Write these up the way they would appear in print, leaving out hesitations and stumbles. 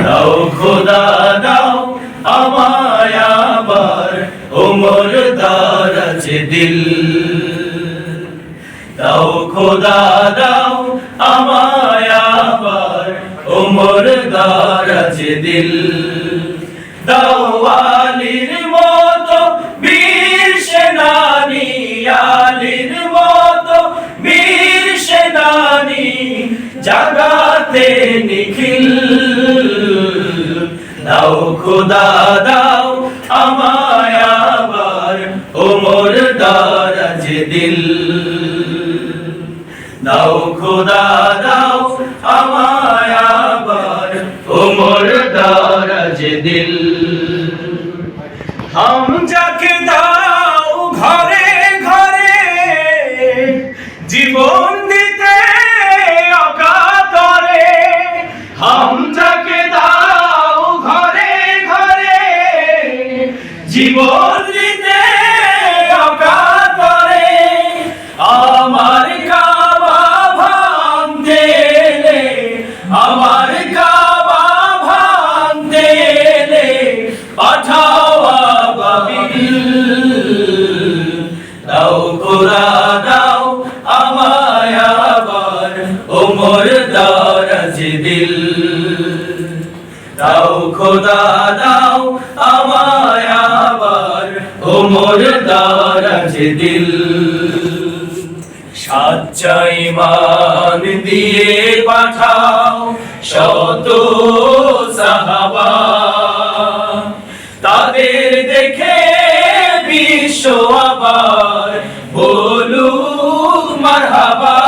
দাও খোদা দাও আমায় আবার ওমর দারাজ দিল। দাও খোদা দাও আমায় আবার ওমর দারাজ দিল। দাও আলীর মতো বীর সেনানী, আলীর মতো বীর সেনানী জাগাতে নিখিল। দাও খোদা দাও আমায় আবার ওমর দারাজ দিল। দাও খোদা দাও আমায় আবার ওমর দারাজ দিল। হামজাকে দাও ঘরে ঘরে জীবন দিতে অকাতরে। হামজাকে দাও ঘরে ঘরে জীবন দিতে অকাতরে। আমার কাবা ভাঙতে এলে, আমার কাবা ভাঙতে এলে পাঠাও আবাবিল। দাও খোদা দাও আমায় আবার ওমর দারাজ দিল। দাও খোদা দাও আমায় আবার ওমর দারাজ দিল। সাচ্চা ঈমান দিয়ে পাঠাও শত সাহাবা, তাদের দেখে বিশ্ব আবার বলুক মারহাবা।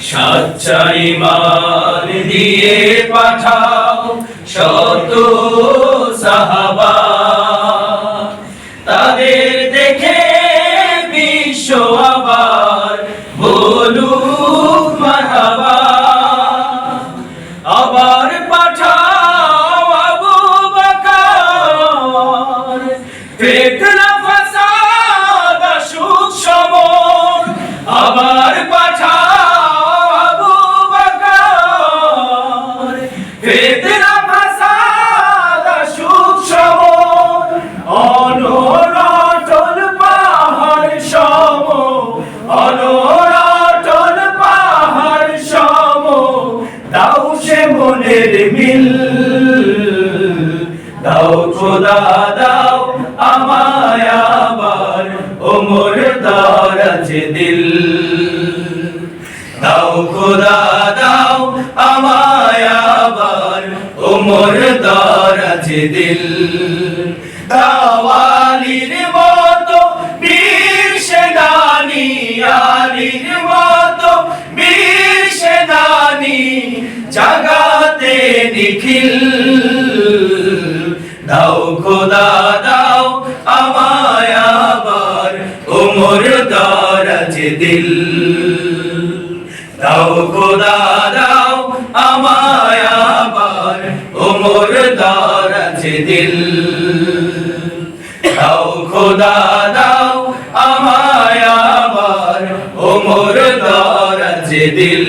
সাচ্চা ঈমান দিয়ে পাঠাও শত সাহাবা, তাদের দেখে বিশ্ব আবার বলুক মারহাবা। আবার পাঠাও আবু বকর, ফিতনা ফাসাদ সুখ সমর। আবার পাঠাও আবু বকর, ফিতনা ফাসাদ সুখ সমর। অনরাটল পাহাড় সম, অনরাটল পাহাড় সম দাও সে মনের মিল। দাও খোদা দাও আমায় আবার ওমর দারাজ দিল। দাও খোদা দাও আমায় আবার ওমর দারাজ দিল। দাও আলীর মতো বীর সেনানী, আলীর মতো বীর সেনানী জাগাতে নিখিল। দাও খোদা দাও আমায় আবার ওমর দারাজ দিল। দাও খোদা দাও আমায় আবার ওমর দারাজ দিল। দাও খোদা দাও আমায় আবার ওমর দারাজ দিল।